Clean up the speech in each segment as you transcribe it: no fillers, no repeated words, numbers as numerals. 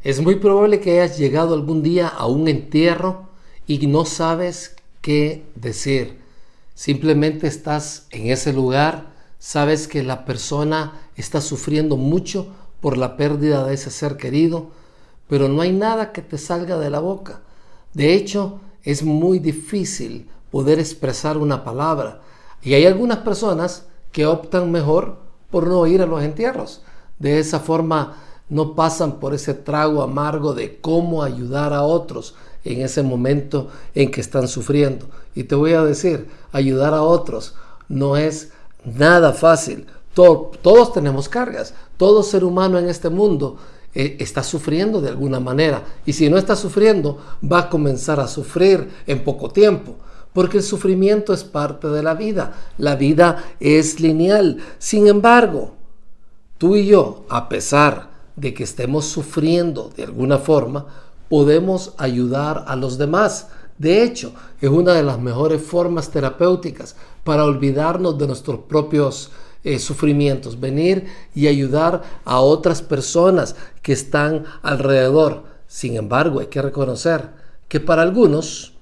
Es muy probable que hayas llegado algún día a un entierro y no sabes qué decir. Simplemente estás en ese lugar, sabes que la persona está sufriendo mucho por la pérdida de ese ser querido, pero no hay nada que te salga de la boca. De hecho, es muy difícil poder expresar una palabra. Y hay algunas personas que optan mejor por no ir a los entierros. De esa forma no pasan por ese trago amargo de cómo ayudar a otros en ese momento en que están sufriendo. Y te voy a decir, ayudar a otros no es nada fácil. Todos tenemos cargas. Todo ser humano en este mundo está sufriendo de alguna manera. Y si no está sufriendo, va a comenzar a sufrir en poco tiempo. Porque el sufrimiento es parte de la vida. La vida es lineal. Sin embargo, tú y yo, a pesar de que estemos sufriendo de alguna forma, podemos ayudar a los demás. De hecho, es una de las mejores formas terapéuticas para olvidarnos de nuestros propios sufrimientos, venir y ayudar a otras personas que están alrededor. Sin embargo, hay que reconocer que para algunos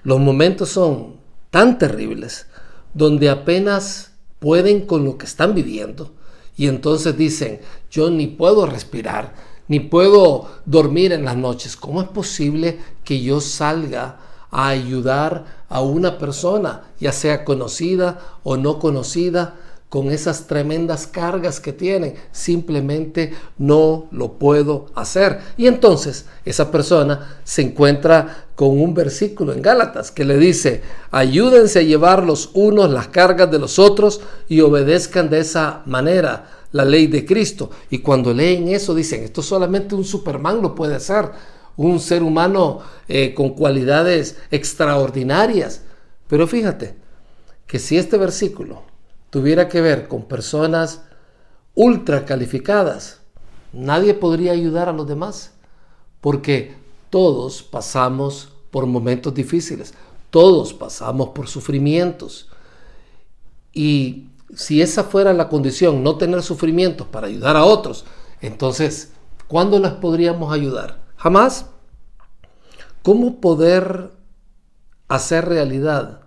los momentos son tan terribles donde apenas pueden con lo que están viviendo y entonces dicen, yo ni puedo respirar, ni puedo dormir en las noches. ¿Cómo es posible que yo salga a ayudar a una persona, ya sea conocida o no conocida, con esas tremendas cargas que tienen? Simplemente no lo puedo hacer. Y entonces esa persona se encuentra con un versículo en Gálatas que le dice, ayúdense a llevar los unos las cargas de los otros y obedezcan de esa manera la ley de Cristo. Y cuando leen eso dicen, esto solamente un Superman lo puede hacer, un ser humano con cualidades extraordinarias. Pero fíjate que si este versículo tuviera que ver con personas ultra calificadas, nadie podría ayudar a los demás, porque todos pasamos por momentos difíciles, todos pasamos por sufrimientos. Y si esa fuera la condición, no tener sufrimientos para ayudar a otros, entonces, ¿cuándo les podríamos ayudar? Jamás. ¿Cómo poder hacer realidad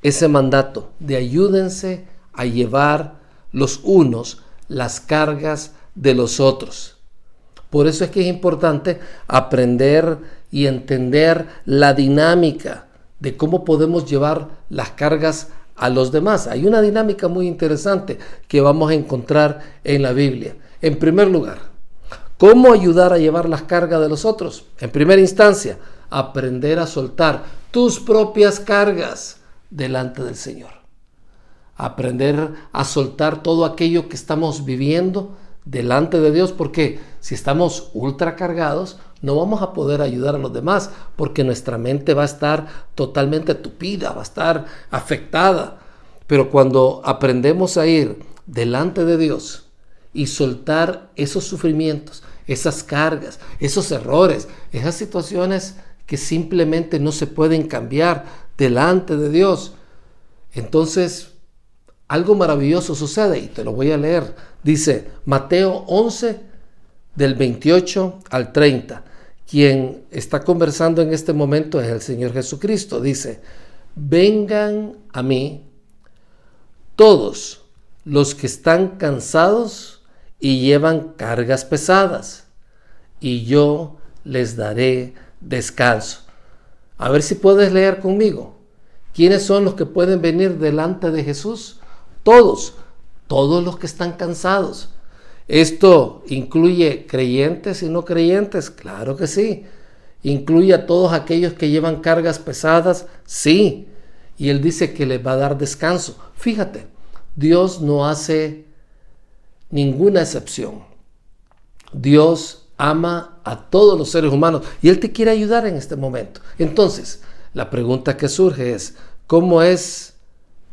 ese mandato de ayúdense a llevar los unos las cargas de los otros? Por eso es que es importante aprender y entender la dinámica de cómo podemos llevar las cargas a los demás. Hay una dinámica muy interesante que vamos a encontrar en la Biblia. En primer lugar, ¿cómo ayudar a llevar las cargas de los otros? En primera instancia, aprender a soltar tus propias cargas delante del Señor. Aprender a soltar todo aquello que estamos viviendo delante de Dios, porque si estamos ultra cargados, no vamos a poder ayudar a los demás, porque nuestra mente va a estar totalmente tupida, va a estar afectada. Pero cuando aprendemos a ir delante de Dios y soltar esos sufrimientos, esas cargas, esos errores, esas situaciones que simplemente no se pueden cambiar delante de Dios, entonces algo maravilloso sucede y te lo voy a leer. Dice Mateo 11 del 28 al 30. Quien está conversando en este momento es el Señor Jesucristo. Dice, vengan a mí todos los que están cansados y llevan cargas pesadas, y yo les daré descanso. A ver si puedes leer conmigo. ¿Quiénes son los que pueden venir delante de Jesús? Todos los que están cansados. ¿Esto incluye creyentes y no creyentes? Claro que sí. ¿Incluye a todos aquellos que llevan cargas pesadas? Sí. Y Él dice que les va a dar descanso. Fíjate, Dios no hace ninguna excepción. Dios ama a todos los seres humanos y Él te quiere ayudar en este momento. Entonces, la pregunta que surge es, ¿cómo es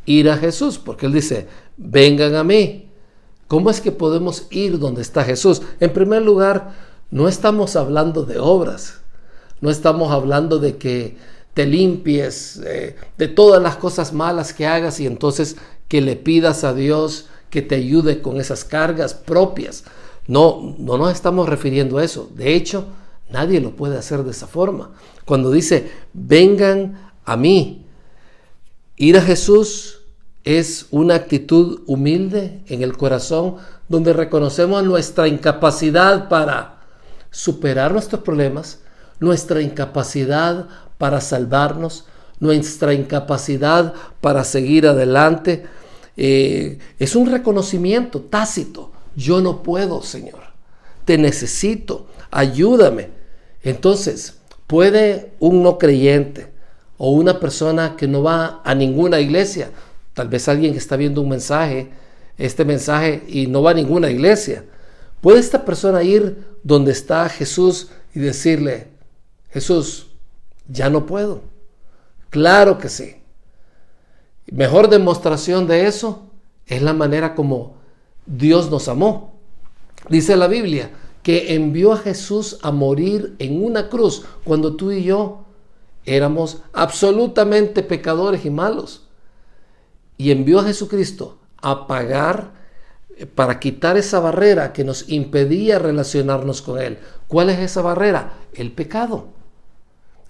ir a Jesús? Porque Él dice, vengan a mí. ¿Cómo es que podemos ir donde está Jesús? En primer lugar, no estamos hablando de obras. No estamos hablando de que te limpies de todas las cosas malas que hagas y entonces que le pidas a Dios que te ayude con esas cargas propias. No nos estamos refiriendo a eso. De hecho, nadie lo puede hacer de esa forma. Cuando dice, vengan a mí, ir a Jesús es una actitud humilde en el corazón, donde reconocemos nuestra incapacidad para superar nuestros problemas, nuestra incapacidad para salvarnos, nuestra incapacidad para seguir adelante. Es un reconocimiento tácito. Yo no puedo, Señor. Te necesito. Ayúdame. Entonces, puede un no creyente o una persona que no va a ninguna iglesia, tal vez alguien que está viendo este mensaje y no va a ninguna iglesia, ¿puede esta persona ir donde está Jesús y decirle, Jesús, ya no puedo? Claro que sí. Mejor demostración de eso es la manera como Dios nos amó. Dice la Biblia que envió a Jesús a morir en una cruz cuando tú y yo éramos absolutamente pecadores y malos. Y envió a Jesucristo a pagar para quitar esa barrera que nos impedía relacionarnos con Él. ¿Cuál es esa barrera? El pecado.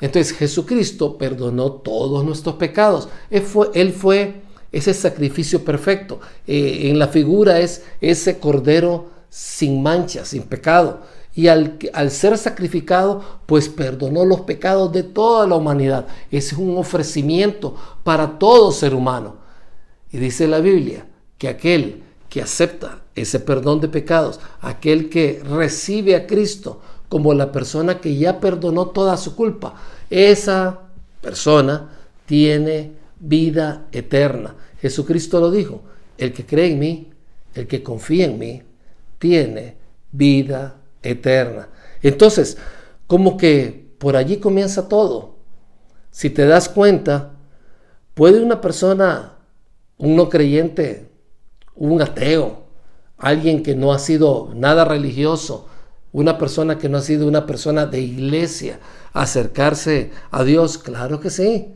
Entonces Jesucristo perdonó todos nuestros pecados. Él fue ese sacrificio perfecto. En la figura es ese cordero sin mancha, sin pecado. Y al ser sacrificado, pues perdonó los pecados de toda la humanidad. Es un ofrecimiento para todo ser humano. Y dice la Biblia que aquel que acepta ese perdón de pecados, aquel que recibe a Cristo como la persona que ya perdonó toda su culpa, esa persona tiene vida eterna. Jesucristo lo dijo, el que cree en mí, el que confía en mí, tiene vida eterna. Entonces, como que por allí comienza todo. Si te das cuenta, puede una persona, un no creyente, un ateo, alguien que no ha sido nada religioso, una persona que no ha sido una persona de iglesia, acercarse a Dios. Claro que sí.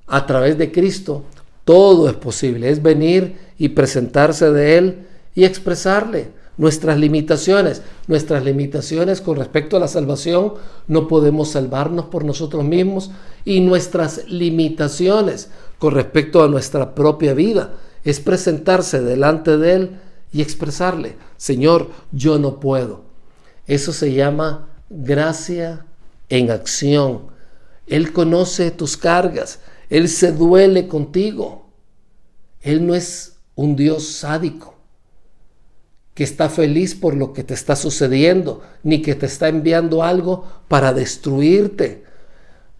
A través de Cristo todo es posible. Es venir y presentarse de Él y expresarle nuestras limitaciones. Nuestras limitaciones con respecto a la salvación, no podemos salvarnos por nosotros mismos, y nuestras limitaciones con respecto a nuestra propia vida es presentarse delante de Él y expresarle, Señor, yo no puedo. Eso se llama gracia en acción. Él conoce tus cargas, Él se duele contigo. Él no es un Dios sádico que está feliz por lo que te está sucediendo, ni que te está enviando algo para destruirte.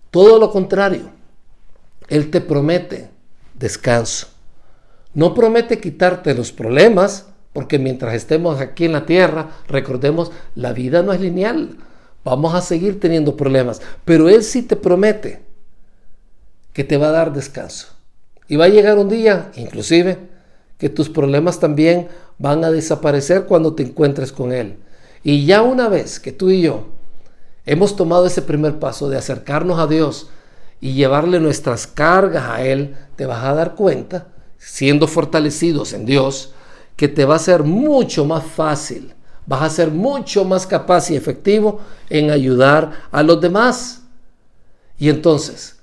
Todo lo contrario, Él te promete descanso. No promete quitarte los problemas, porque mientras estemos aquí en la tierra, recordemos, la vida no es lineal. Vamos a seguir teniendo problemas, pero Él sí te promete que te va a dar descanso. Y va a llegar un día, inclusive, que tus problemas también van a desaparecer cuando te encuentres con Él. Y ya una vez que tú y yo hemos tomado ese primer paso de acercarnos a Dios y llevarle nuestras cargas a Él, te vas a dar cuenta, siendo fortalecidos en Dios, que te va a ser mucho más fácil, vas a ser mucho más capaz y efectivo en ayudar a los demás. Y entonces,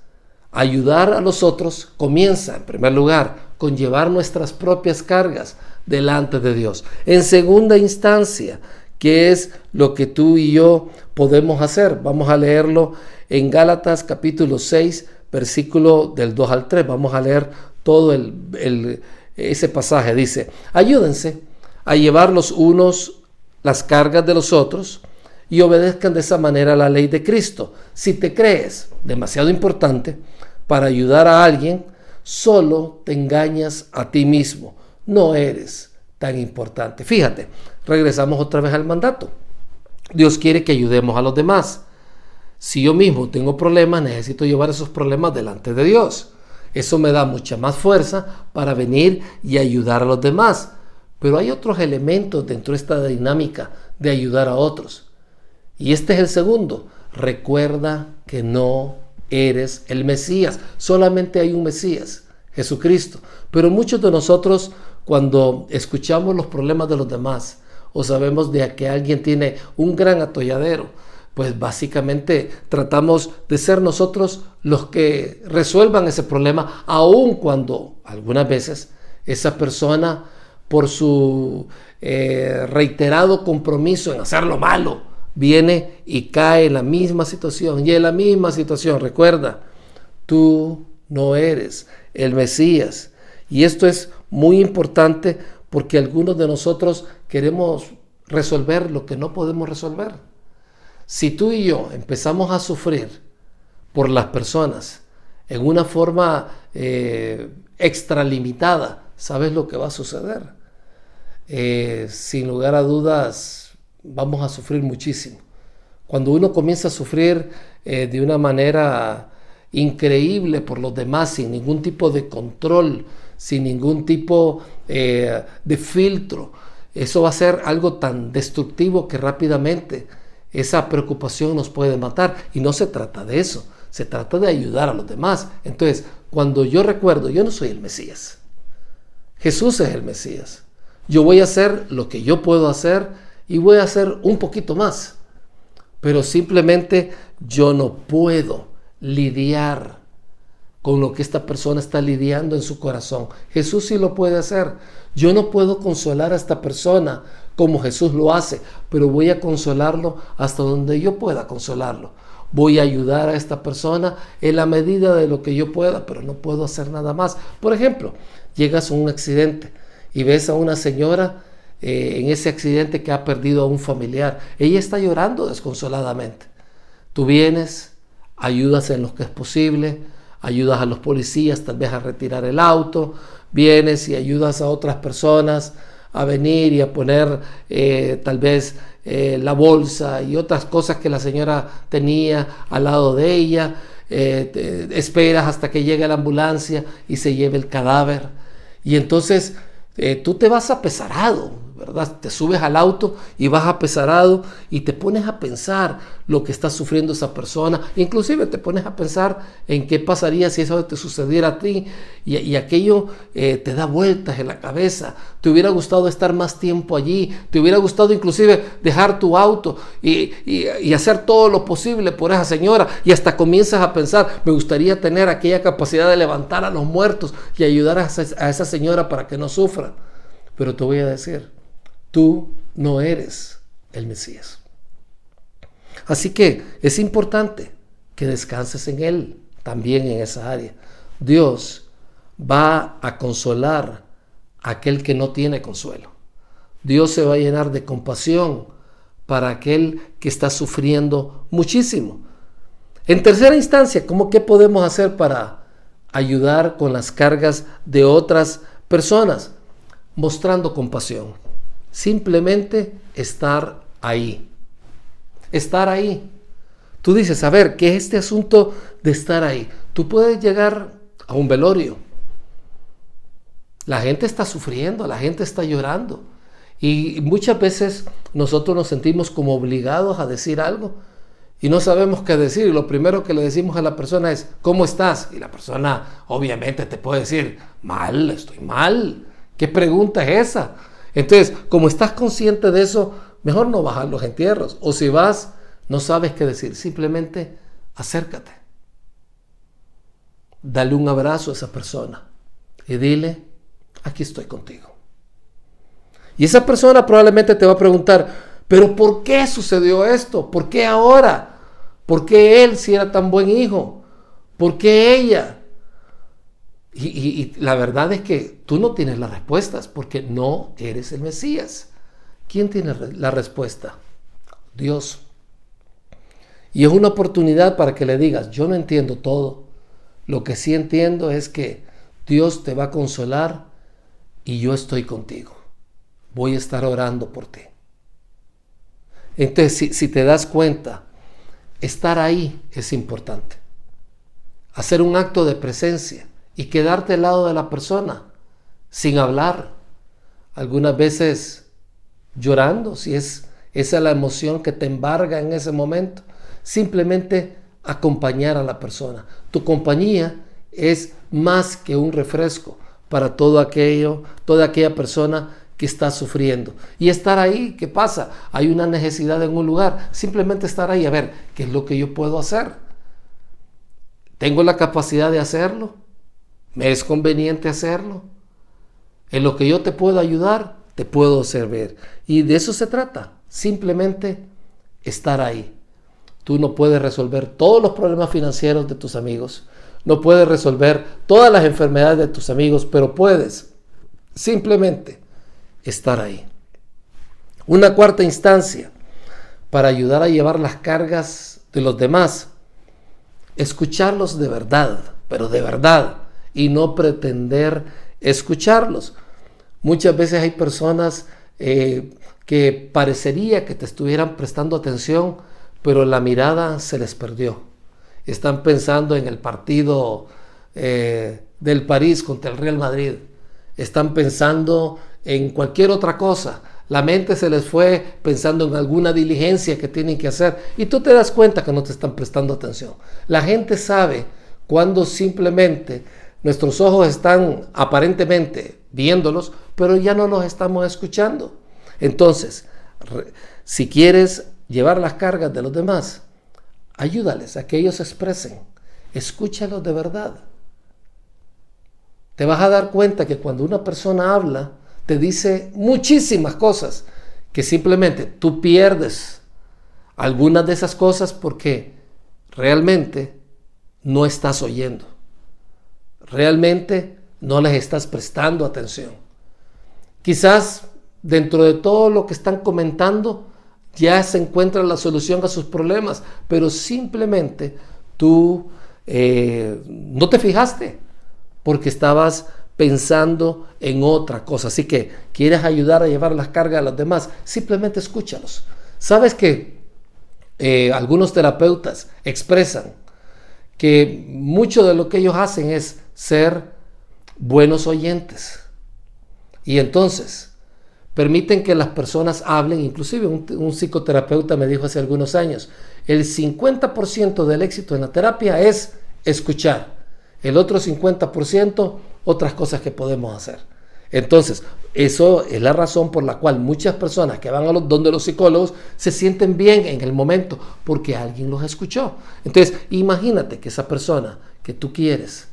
ayudar a los otros comienza, en primer lugar, con llevar nuestras propias cargas delante de Dios. En segunda instancia, ¿qué es lo que tú y yo podemos hacer? Vamos a leerlo en Gálatas capítulo 6, versículo del 2 al 3. Vamos a leer todo ese pasaje. Dice, ayúdense a llevar los unos las cargas de los otros y obedezcan de esa manera la ley de Cristo. Si te crees demasiado importante para ayudar a alguien, solo te engañas a ti mismo. No eres tan importante. Fíjate, regresamos otra vez al mandato. Dios quiere que ayudemos a los demás. Si yo mismo tengo problemas, necesito llevar esos problemas delante de Dios. Eso me da mucha más fuerza para venir y ayudar a los demás. Pero hay otros elementos dentro de esta dinámica de ayudar a otros. Y este es el segundo. Recuerda que no eres el Mesías. Solamente hay un Mesías, Jesucristo. Pero muchos de nosotros, cuando escuchamos los problemas de los demás o sabemos de que alguien tiene un gran atolladero, pues básicamente tratamos de ser nosotros los que resuelvan ese problema, aun cuando algunas veces esa persona, por su reiterado compromiso en hacer lo malo, viene y cae en la misma situación. Y en la misma situación, recuerda, tú no eres el Mesías. Y esto es muy importante porque algunos de nosotros queremos resolver lo que no podemos resolver. Si tú y yo empezamos a sufrir por las personas en una forma extralimitada, ¿sabes lo que va a suceder? Sin lugar a dudas, vamos a sufrir muchísimo. Cuando uno comienza a sufrir de una manera increíble por los demás, sin ningún tipo de control, sin ningún tipo de filtro, eso va a ser algo tan destructivo que rápidamente esa preocupación nos puede matar. Y no se trata de eso, se trata de ayudar a los demás. Entonces, cuando yo recuerdo, yo no soy el Mesías, Jesús es el Mesías. Yo voy a hacer lo que yo puedo hacer y voy a hacer un poquito más. Pero simplemente yo no puedo lidiar con lo que esta persona está lidiando en su corazón. Jesús sí lo puede hacer. Yo no puedo consolar a esta persona como Jesús lo hace, pero voy a consolarlo hasta donde yo pueda consolarlo. Voy a ayudar a esta persona en la medida de lo que yo pueda, pero no puedo hacer nada más. Por ejemplo, llegas a un accidente y ves a una señora en ese accidente que ha perdido a un familiar. Ella está llorando desconsoladamente. Tú vienes, ayudas en lo que es posible, ayudas a los policías tal vez a retirar el auto, vienes y ayudas a otras personas a venir y a poner tal vez la bolsa y otras cosas que la señora tenía al lado de ella. Esperas hasta que llegue la ambulancia y se lleve el cadáver. Y entonces tú te vas apesarado, ¿verdad? Te subes al auto y vas apesarado y te pones a pensar lo que está sufriendo esa persona. Inclusive te pones a pensar en qué pasaría si eso te sucediera a ti y aquello te da vueltas en la cabeza. Te hubiera gustado estar más tiempo allí, te hubiera gustado inclusive dejar tu auto y hacer todo lo posible por esa señora, y hasta comienzas a pensar, me gustaría tener aquella capacidad de levantar a los muertos y ayudar a esa señora para que no sufra. Pero te voy a decir, tú no eres el Mesías. Así que es importante que descanses en Él, también en esa área. Dios va a consolar a aquel que no tiene consuelo. Dios se va a llenar de compasión para aquel que está sufriendo muchísimo. En tercera instancia, ¿qué podemos hacer para ayudar con las cargas de otras personas? Mostrando compasión. Simplemente estar ahí. Estar ahí. Tú dices, a ver, ¿qué es este asunto de estar ahí? Tú puedes llegar a un velorio. La gente está sufriendo, la gente está llorando. Y muchas veces nosotros nos sentimos como obligados a decir algo y no sabemos qué decir. Y lo primero que le decimos a la persona es, ¿cómo estás? Y la persona obviamente te puede decir, mal, estoy mal. ¿Qué pregunta es esa? Entonces, como estás consciente de eso, mejor no vas a los entierros. O si vas, no sabes qué decir. Simplemente acércate. Dale un abrazo a esa persona y dile, aquí estoy contigo. Y esa persona probablemente te va a preguntar, ¿pero por qué sucedió esto? ¿Por qué ahora? ¿Por qué él si era tan buen hijo? ¿Por qué ella? Y la verdad es que tú no tienes las respuestas porque no eres el Mesías. ¿Quién tiene la respuesta? Dios. Y es una oportunidad para que le digas, yo no entiendo todo. Lo que sí entiendo es que Dios te va a consolar y yo estoy contigo. Voy a estar orando por ti. Entonces, si te das cuenta, estar ahí es importante. Hacer un acto de presencia y quedarte al lado de la persona sin hablar. Algunas veces llorando, si esa es la emoción que te embarga en ese momento. Simplemente acompañar a la persona. Tu compañía es más que un refresco para toda aquella persona que está sufriendo. Y estar ahí, ¿qué pasa? Hay una necesidad en un lugar, simplemente estar ahí, a ver, ¿qué es lo que yo puedo hacer? ¿Tengo la capacidad de hacerlo? ¿Me es conveniente hacerlo? En lo que yo te puedo ayudar, te puedo servir. Y de eso se trata, simplemente estar ahí. Tú no puedes resolver todos los problemas financieros de tus amigos, no puedes resolver todas las enfermedades de tus amigos, pero puedes simplemente estar ahí. Una cuarta instancia para ayudar a llevar las cargas de los demás: escucharlos de verdad, pero de verdad, y no pretender escucharlos. Muchas veces hay personas que parecería que te estuvieran prestando atención, pero la mirada se les perdió. Están pensando en el partido del París contra el Real Madrid. Están pensando en cualquier otra cosa. La mente se les fue pensando en alguna diligencia que tienen que hacer. Y tú te das cuenta que no te están prestando atención. La gente sabe cuando simplemente nuestros ojos están aparentemente viéndolos, pero ya no los estamos escuchando. Entonces, si quieres llevar las cargas de los demás, ayúdales a que ellos se expresen. Escúchalos de verdad. Te vas a dar cuenta que cuando una persona habla, te dice muchísimas cosas que simplemente tú pierdes algunas de esas cosas porque realmente no estás oyendo. Realmente no les estás prestando atención. Quizás dentro de todo lo que están comentando ya se encuentra la solución a sus problemas, pero simplemente tú no te fijaste porque estabas pensando en otra cosa. Así que quieres ayudar a llevar las cargas a los demás, simplemente escúchalos. Sabes que algunos terapeutas expresan que mucho de lo que ellos hacen es ser buenos oyentes, y entonces permiten que las personas hablen. Inclusive un psicoterapeuta me dijo hace algunos años: el 50% del éxito en la terapia es escuchar, el otro 50% otras cosas que podemos hacer. Entonces, eso es la razón por la cual muchas personas que van a donde los psicólogos se sienten bien en el momento, porque alguien los escuchó. Entonces, imagínate que esa persona que tú quieres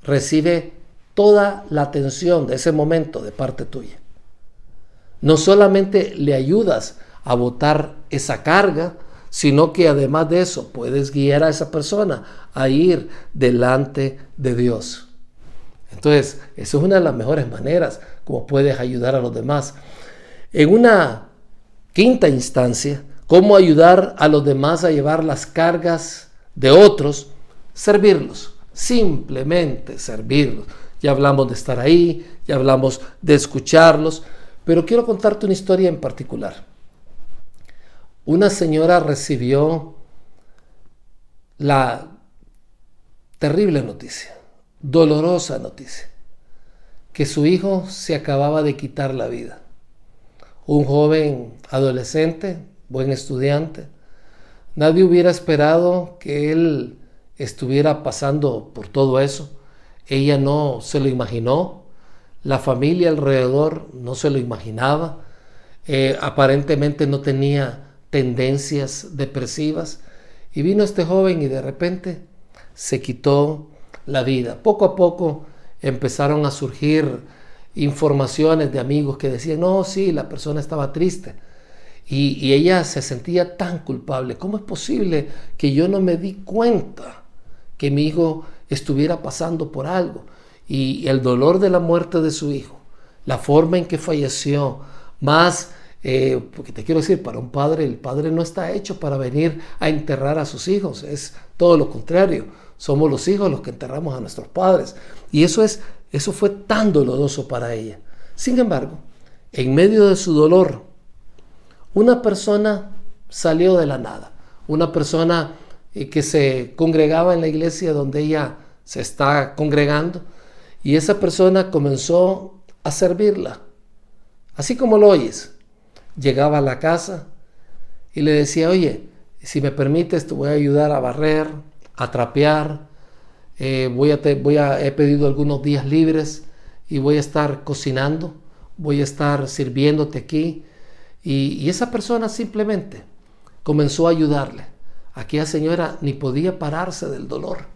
recibe toda la atención de ese momento de parte tuya. No solamente le ayudas a botar esa carga, sino que además de eso puedes guiar a esa persona a ir delante de Dios. Entonces, eso es una de las mejores maneras como puedes ayudar a los demás. En una quinta instancia, ¿cómo ayudar a los demás a llevar las cargas de otros? Servirlos, simplemente servirlos. Ya hablamos de estar ahí, ya hablamos de escucharlos, pero quiero contarte una historia en particular. Una señora recibió la terrible noticia, dolorosa noticia, que su hijo se acababa de quitar la vida. Un joven adolescente, buen estudiante. Nadie hubiera esperado que él estuviera pasando por todo eso. Ella no se lo imaginó, la familia alrededor no se lo imaginaba, aparentemente no tenía tendencias depresivas, y vino este joven y de repente se quitó la vida. Poco a poco empezaron a surgir informaciones de amigos que decían: no, sí, la persona estaba triste, y ella se sentía tan culpable. ¿Cómo es posible que yo no me di cuenta que mi hijo estuviera pasando por algo? Y el dolor de la muerte de su hijo, la forma en que falleció, más, porque te quiero decir, para un padre, el padre no está hecho para venir a enterrar a sus hijos, es todo lo contrario, somos los hijos los que enterramos a nuestros padres, y eso fue tan doloroso para ella. Sin embargo, en medio de su dolor, una persona salió de la nada, una persona que se congregaba en la iglesia donde ella se está congregando, y esa persona comenzó a servirla, así como lo oyes. Llegaba a la casa y le decía: oye, si me permites, te voy a ayudar a barrer, a trapear, he pedido algunos días libres y voy a estar cocinando, voy a estar sirviéndote aquí. Y esa persona simplemente comenzó a ayudarle. Aquella señora ni podía pararse del dolor.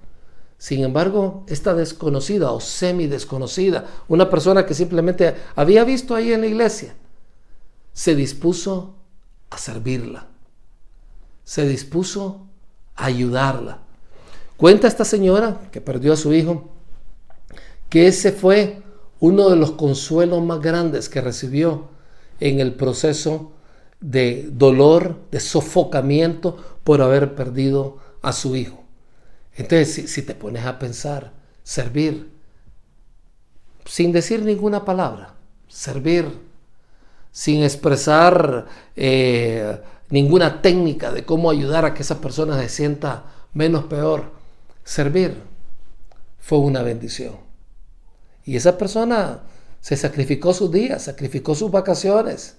Sin embargo, esta desconocida o semi desconocida, una persona que simplemente había visto ahí en la iglesia, se dispuso a servirla, se dispuso a ayudarla. Cuenta esta señora que perdió a su hijo que ese fue uno de los consuelos más grandes que recibió en el proceso de dolor, de sofocamiento por haber perdido a su hijo. Entonces, si te pones a pensar, servir, sin decir ninguna palabra, servir, sin expresar ninguna técnica de cómo ayudar a que esa persona se sienta menos peor, servir fue una bendición. Y esa persona se sacrificó sus días, sacrificó sus vacaciones,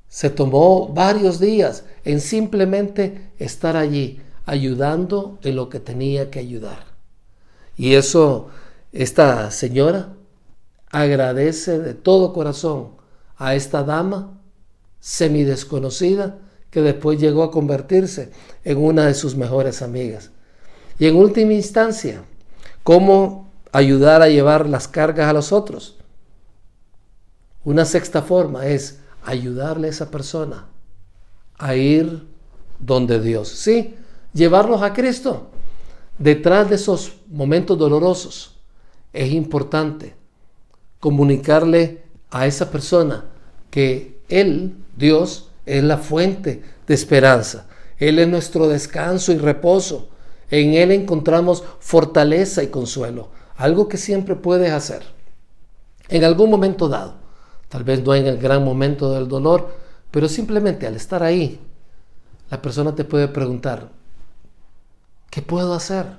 se tomó varios días en simplemente estar allí, ayudando en lo que tenía que ayudar. Y eso, esta señora agradece de todo corazón a esta dama semidesconocida que después llegó a convertirse en una de sus mejores amigas. Y en última instancia, ¿cómo ayudar a llevar las cargas a los otros? Una sexta forma es ayudarle a esa persona a ir donde Dios. Sí, llevarlos a Cristo. Detrás de esos momentos dolorosos es importante comunicarle a esa persona que Él, Dios, es la fuente de esperanza. Él es nuestro descanso y reposo. En Él encontramos fortaleza y consuelo. Algo que siempre puedes hacer en algún momento dado. Tal vez no en el gran momento del dolor, pero simplemente al estar ahí, la persona te puede preguntar, ¿qué puedo hacer?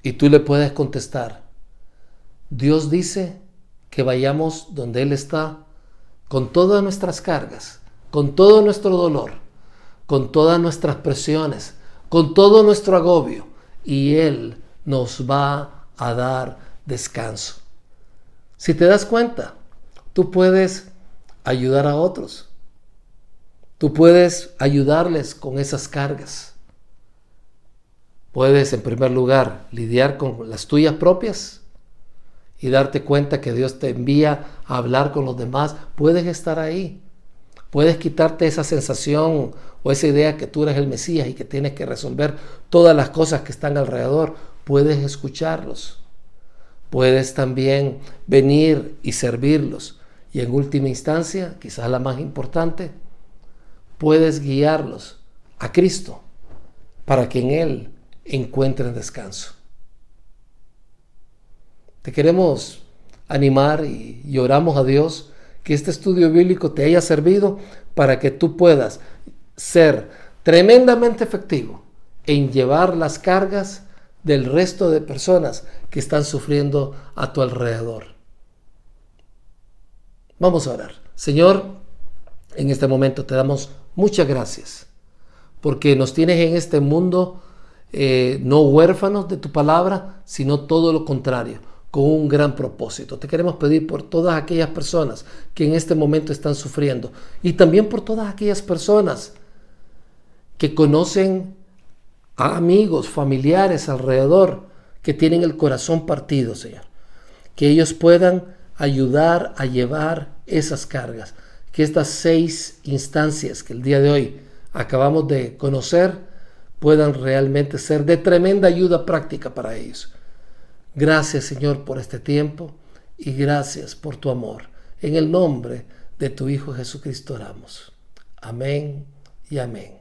Y tú le puedes contestar, Dios dice que vayamos donde Él está con todas nuestras cargas, con todo nuestro dolor, con todas nuestras presiones, con todo nuestro agobio, y Él nos va a dar descanso. Si te das cuenta, tú puedes ayudar a otros. Tú puedes ayudarles con esas cargas. Puedes, en primer lugar, lidiar con las tuyas propias y darte cuenta que Dios te envía a hablar con los demás. Puedes estar ahí. Puedes quitarte esa sensación o esa idea que tú eres el Mesías y que tienes que resolver todas las cosas que están alrededor. Puedes escucharlos. Puedes también venir y servirlos. Y en última instancia, quizás la más importante, puedes guiarlos a Cristo para que en Él encuentren descanso. Te queremos animar y oramos a Dios que este estudio bíblico te haya servido para que tú puedas ser tremendamente efectivo en llevar las cargas del resto de personas que están sufriendo a tu alrededor. Vamos a orar. Señor, en este momento te damos muchas gracias porque nos tienes en este mundo no huérfanos de tu palabra, sino todo lo contrario, con un gran propósito. Te queremos pedir por todas aquellas personas que en este momento están sufriendo y también por todas aquellas personas que conocen a amigos, familiares alrededor que tienen el corazón partido, Señor. Que ellos puedan ayudar a llevar esas cargas. Que estas 6 instancias que el día de hoy acabamos de conocer puedan realmente ser de tremenda ayuda práctica para ellos. Gracias, Señor, por este tiempo y gracias por tu amor. En el nombre de tu Hijo Jesucristo oramos. Amén y amén.